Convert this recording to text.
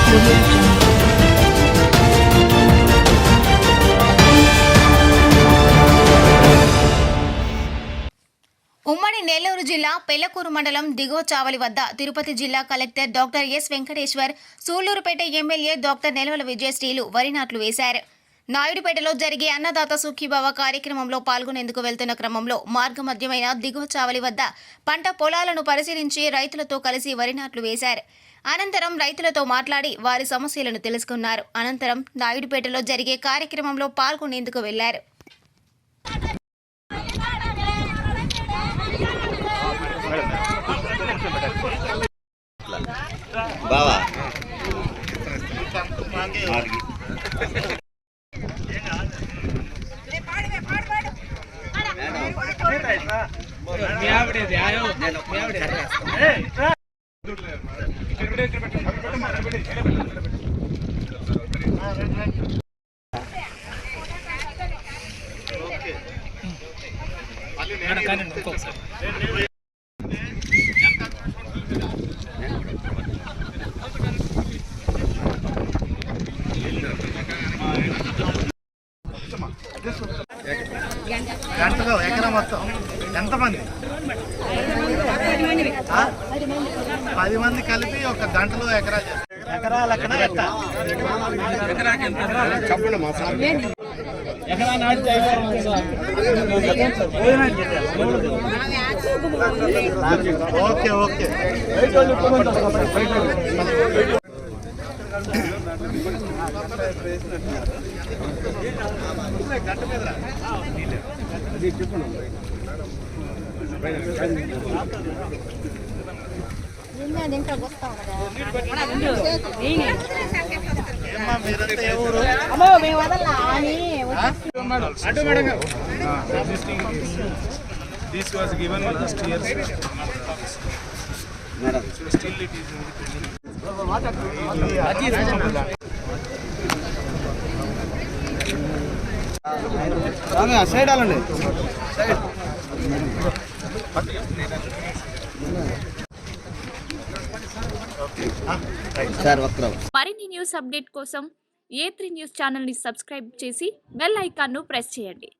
ఉమ్మడి నెల్లూరు జిల్లా పెళ్లకూరు మండలం దిగువ చావలి వద్ద తిరుపతి జిల్లా collector doctor S Venkateswar, Sullurpeta MLA doctor Nelavala విజయశ్రీలు వరి నాట్లు వేశారు. నాయుడుపేటలో జరిగే అన్నదాత సుఖీభవ కార్యక్రమంలో పాల్గొనేందుకు వెళ్తున్న క్రమంలో మార్గమధ్యమైన దిగువ చావలి వద్ద పంట పొలాలను పరిశీలించి రైతులతో కలిసి వరి నాట్లు వేశారు. అనంతరం రైతులతో మాట్లాడి వారి సమస్యలను తెలుసుకున్నారు. అనంతరం నాయుడుపేటలో జరిగే కార్యక్రమంలో పాల్గొనేందుకు వెళ్లారు. బావా గంటలో ఎకరా మొత్తం ఎంతమంది? 10 మంది కలిపి ఒక గంటలో ఎకరా ఎకరా లెక్కన ఓకే ఓకే గంట మీద మీరంతా ఏ ఊరు? This was given last year. Madam So still it is independent. Side అలండి సైడ్ సార్ వక్రం. మరిన్ని న్యూస్ అప్డేట్ కోసం A3 న్యూస్ ఛానల్ని సబ్స్క్రైబ్ చేసి బెల్ ఐకాన్ను ప్రెస్ చేయండి.